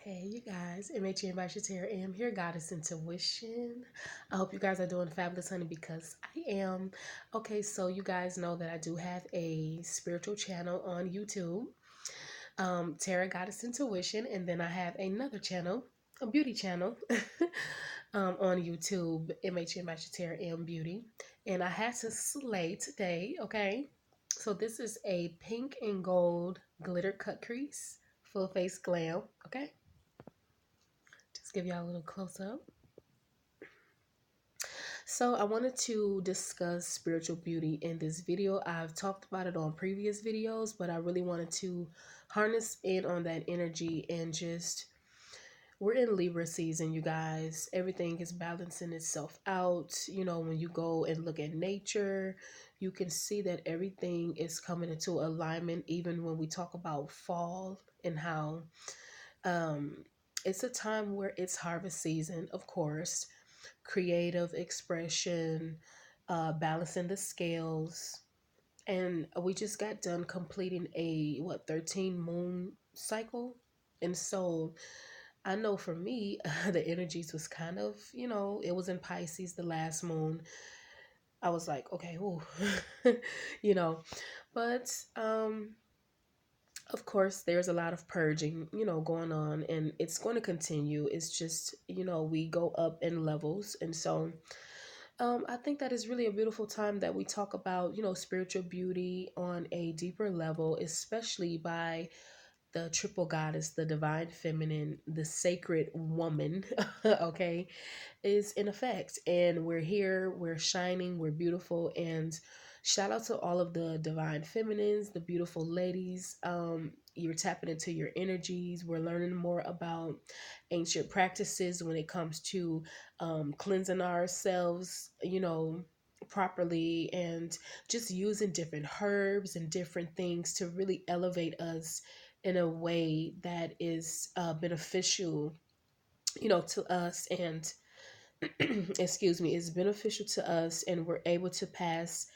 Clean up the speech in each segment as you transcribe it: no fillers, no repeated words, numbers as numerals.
Hey, you guys, MHNbysheterram here, Goddess Intuition. I hope you guys are doing fabulous, honey, because I am. Okay, so you guys know that I do have a spiritual channel on YouTube, Terra Goddess Intuition, and then I have another channel, a beauty channel, on YouTube, MHNbysheterram Beauty. And I had to slay today, okay? So this is a pink and gold glitter cut crease, full face glam, okay? Just give y'all a little close up. So I wanted to discuss spiritual beauty in this video. I've talked about it on previous videos, but I really wanted to harness in on that energy and just, we're in Libra season, you guys. Everything is balancing itself out. You know, when you go and look at nature, you can see that everything is coming into alignment, even when we talk about fall and how um, it's a time where it's harvest season, of course, creative expression, balancing the scales. And we just got done completing a, 13 moon cycle. And so I know for me, the energies was kind of, it was in Pisces, the last moon. I was like, okay, ooh, you know, but of course, there's a lot of purging, going on, and it's going to continue. It's just, we go up in levels. And so I think that is really a beautiful time that we talk about, spiritual beauty on a deeper level, especially by the triple goddess, the divine feminine, the sacred woman, okay, is in effect. And we're here, we're shining, we're beautiful. And shout out to all of the divine feminines, the beautiful ladies. You're tapping into your energies. We're learning more about ancient practices when it comes to cleansing ourselves, properly, and just using different herbs and different things to really elevate us in a way that is beneficial, to us, and excuse me, is beneficial to us, and we're able to pass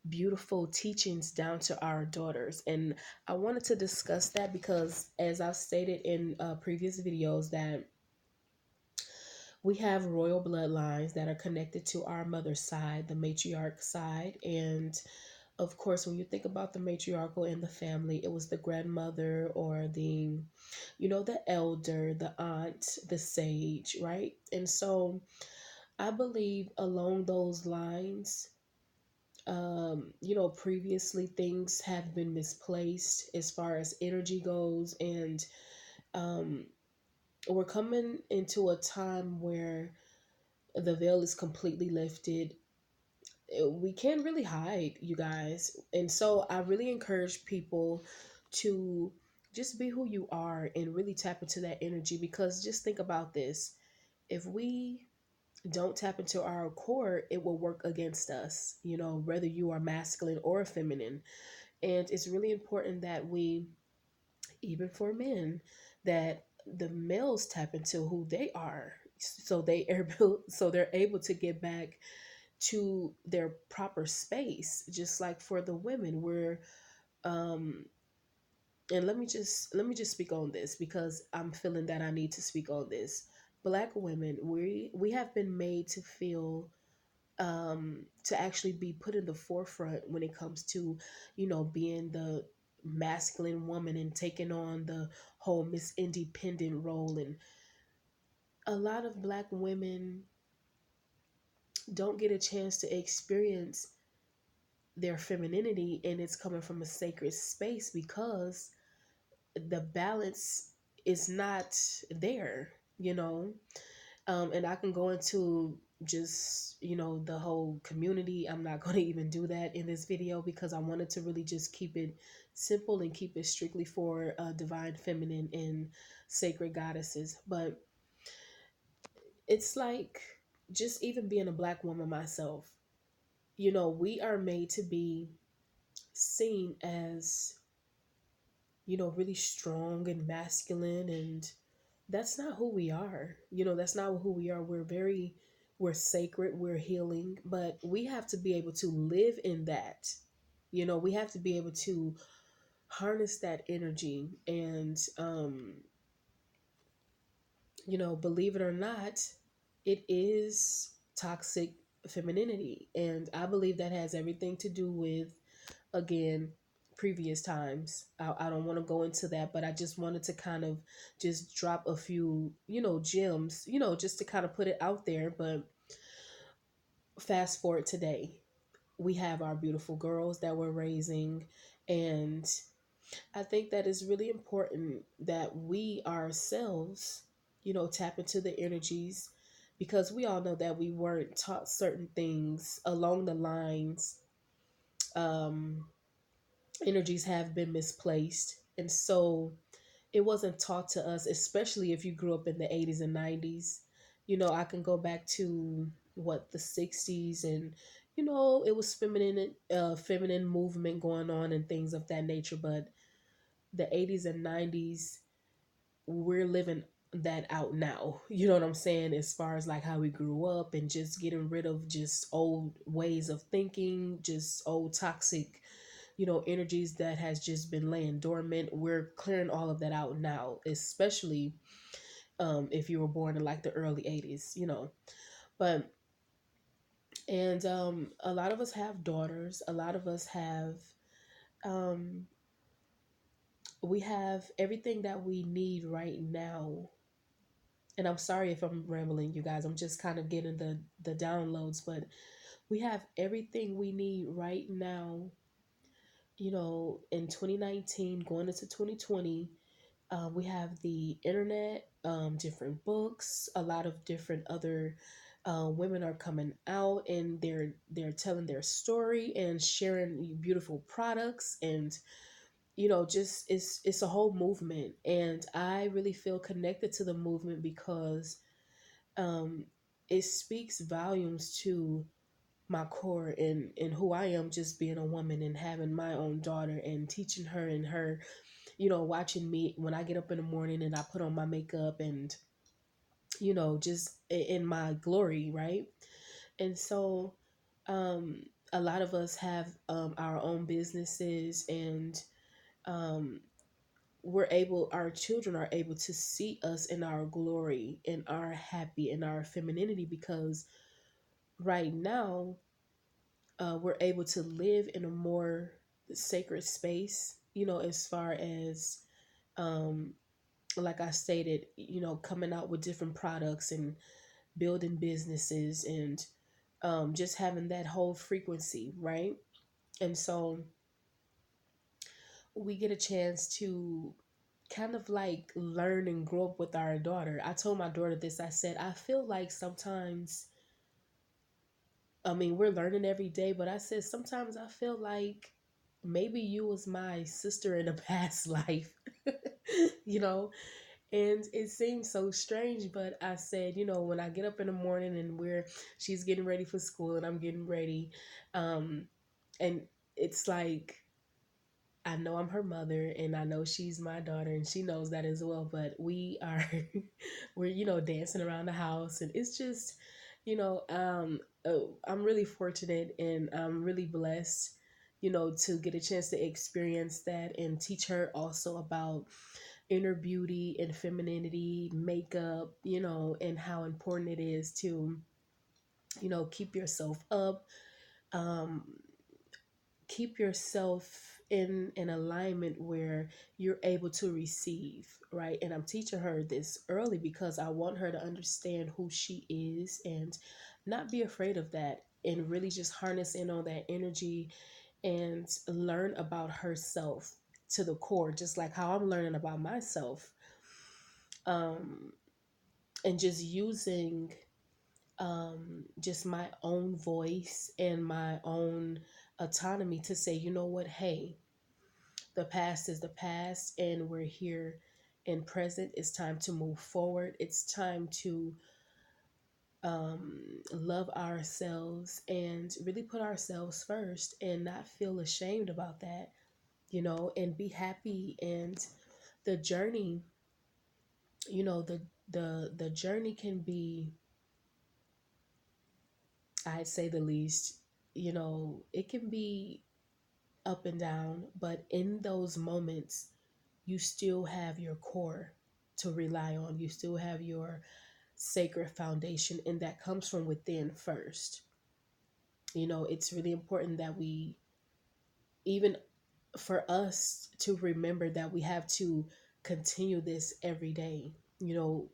beautiful teachings down to our daughters. And I wanted to discuss that because, as I've stated in previous videos, that we have royal bloodlines that are connected to our mother's side, the matriarch side. And of course, when you think about the matriarchal in the family, it was the grandmother or the, the elder, the aunt, the sage, right? And so I believe along those lines, previously things have been misplaced as far as energy goes. And um, we're coming into a time where the veil is completely lifted. We can't really hide, you guys. And so I really encourage people to just be who you are and really tap into that energy, because just think about this. If we don't tap into our core, it will work against us, whether you are masculine or feminine. And it's really important that we, even for men, that the males tap into who they are, so they're able to get back to their proper space. Just like for the women, we're um and let me just speak on this because I'm feeling that I need to speak on this. Black women, we have been made to feel, to actually be put in the forefront when it comes to, being the masculine woman and taking on the whole Miss Independent role. And a lot of black women don't get a chance to experience their femininity, and it's coming from a sacred space because the balance is not there, you know. And I can go into just, the whole community. I'm not going to even do that in this video because I wanted to really just keep it simple and keep it strictly for divine feminine and sacred goddesses. But it's like, just even being a black woman myself, we are made to be seen as, really strong and masculine, and that's not who we are. That's not who we are. We're sacred, we're healing, but we have to be able to live in that. We have to be able to harness that energy and believe it or not, it is toxic femininity. And I believe that has everything to do with, again, previous times. I don't want to go into that, but I just wanted to kind of just drop a few, gems, just to kind of put it out there. But fast forward today, we have our beautiful girls that we're raising. And I think that is really important that we ourselves, tap into the energies, because we all know that we weren't taught certain things along the lines. Um, Energies have been misplaced. And so it wasn't taught to us, especially if you grew up in the 80s and 90s. I can go back to what, the 60s, and it was feminine movement going on and things of that nature. But the 80s and 90s, we're living that out now. You know what I'm saying? As far as like how we grew up and just getting rid of just old ways of thinking, just old toxic, energies that has just been laying dormant. We're clearing all of that out now, especially if you were born in like the early 80s, But, and a lot of us have daughters. A lot of us have, um, we have everything that we need right now. And I'm sorry if I'm rambling, you guys. I'm just kind of getting the downloads, but we have everything we need right now. In 2019, going into 2020, we have the internet, different books, a lot of different other women are coming out, and they're telling their story and sharing beautiful products. And just it's a whole movement, and I really feel connected to the movement because um, it speaks volumes to my core and who I am, just being a woman and having my own daughter and teaching her, and her, watching me when I get up in the morning and I put on my makeup and, just in my glory, right? And so, um, a lot of us have our own businesses, and um, our children are able to see us in our glory, in our happy, in our femininity, because right now, we're able to live in a more sacred space, as far as, um, like I stated, coming out with different products and building businesses, and just having that whole frequency, right? And so we get a chance to kind of like learn and grow up with our daughter. I told my daughter this. I said, I feel like sometimes, I mean, we're learning every day, but I said, sometimes I feel like maybe you was my sister in a past life, you know? And it seems so strange, but I said, when I get up in the morning and she's getting ready for school and I'm getting ready, um, and it's like, I know I'm her mother and I know she's my daughter and she knows that as well, but we are, we're, dancing around the house, and it's just, I'm really fortunate and I'm really blessed, to get a chance to experience that and teach her also about inner beauty and femininity, makeup, and how important it is to, keep yourself up, um, keep yourself in an alignment where you're able to receive, right? And I'm teaching her this early because I want her to understand who she is and not be afraid of that, and really just harness in on that energy and learn about herself to the core, just like how I'm learning about myself. Um, and just using just my own voice and my own autonomy to say, you know what, hey, the past is the past, and we're here in present. It's time to move forward. It's time to love ourselves and really put ourselves first and not feel ashamed about that, and be happy. And the journey, the journey can be, I'd say the least, it can be up and down, but in those moments, you still have your core. to rely on. You still have your sacred foundation, and that comes from within first. It's really important that we, even for us to remember that we have to continue this every day. You know,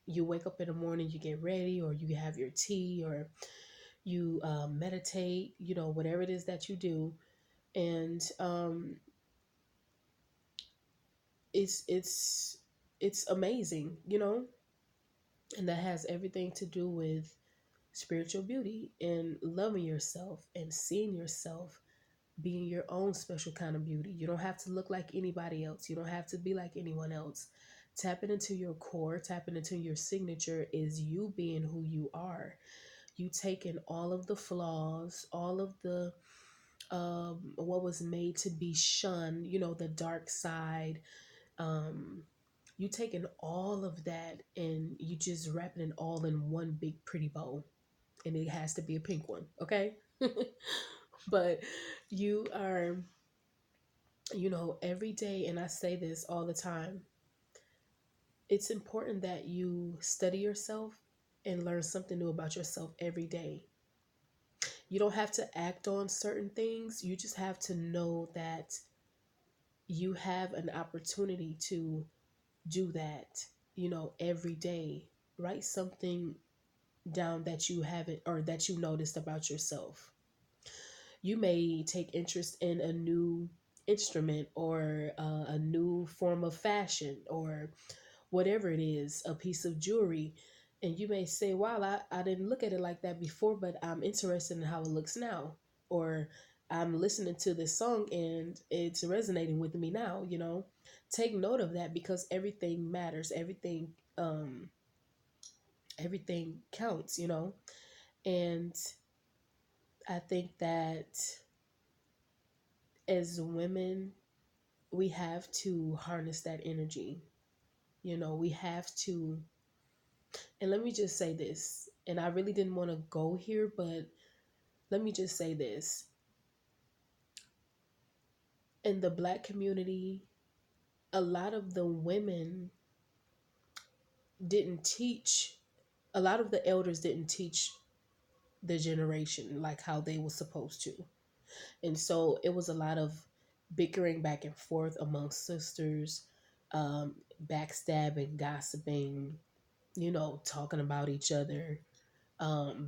you wake up in the morning, you get ready, or you have your tea, or you meditate, whatever it is that you do. And it's it's it's amazing, and that has everything to do with spiritual beauty and loving yourself and seeing yourself being your own special kind of beauty. You don't have to look like anybody else. You don't have to be like anyone else. Tapping into your core, tapping into your signature is you being who you are. You taking all of the flaws, all of the what was made to be shunned, the dark side. Um, you taking all of that and you just wrapping it all in one big pretty bow, and it has to be a pink one, okay? But you are, every day, and I say this all the time, it's important that you study yourself and learn something new about yourself every day. You don't have to act on certain things, you just have to know that you have an opportunity to do that, every day. Write something down that you haven't or that you noticed about yourself. You may take interest in a new instrument, or a new form of fashion, or whatever it is, a piece of jewelry. And you may say, wow, I didn't look at it like that before, but I'm interested in how it looks now. Or I'm listening to this song and it's resonating with me now. Take note of that, because everything matters. Everything counts. And I think that as women, we have to harness that energy. We have to. And let me just say this, and I really didn't want to go here, but let me just say this. In the Black community, a lot of the women didn't teach, a lot of the elders didn't teach the generation like how they were supposed to. And so it was a lot of bickering back and forth amongst sisters, backstabbing, gossiping, talking about each other,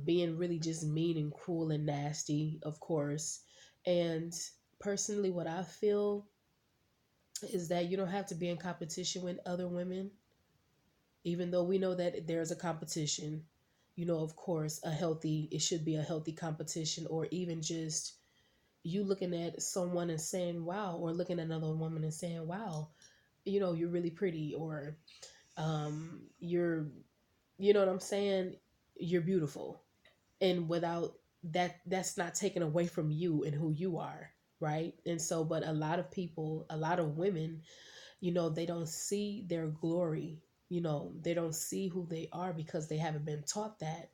being really just mean and cruel and nasty, of course. And personally, what I feel is that you don't have to be in competition with other women, even though we know that there's a competition. Of course, it should be a healthy competition, or even just you looking at someone and saying, wow, or looking at another woman and saying, wow, you're really pretty, or you're, what I'm saying? You're beautiful. And without that, that's not taken away from you and who you are, right? And so, but a lot of people, a lot of women, they don't see their glory. They don't see who they are because they haven't been taught that,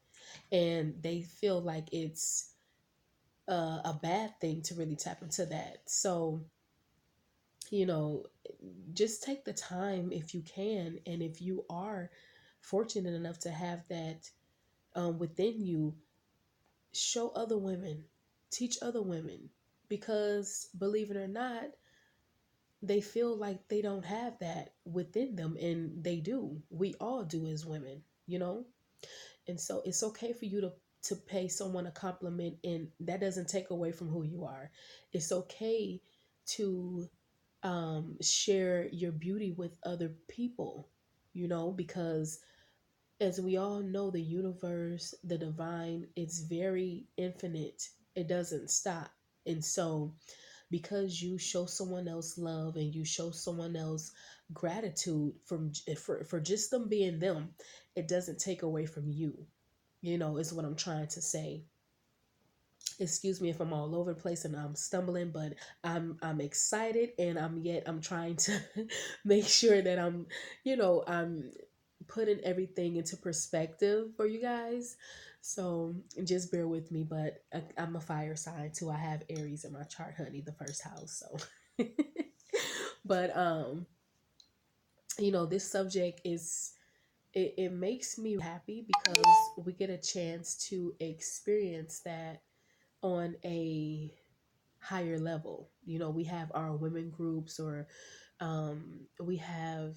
and they feel like it's a bad thing to really tap into that. So, you know just take the time if you can, and if you are fortunate enough to have that within you, show other women, teach other women, because believe it or not, they feel like they don't have that within them, and they do. We all do as women. And so it's okay for you to pay someone a compliment, and that doesn't take away from who you are. It's okay to share your beauty with other people, because as we all know, the universe, the divine, it's very infinite. It doesn't stop. And so, because you show someone else love and you show someone else gratitude for just them being them, it doesn't take away from you. Is what I'm trying to say. Excuse me if I'm all over the place and I'm stumbling, but I'm excited, and I'm trying to make sure that I'm putting everything into perspective for you guys. So just bear with me, but I'm a fire sign too. I have Aries in my chart, honey, the first house. So but this subject it makes me happy because we get a chance to experience that on a higher level. We have our women groups, or we have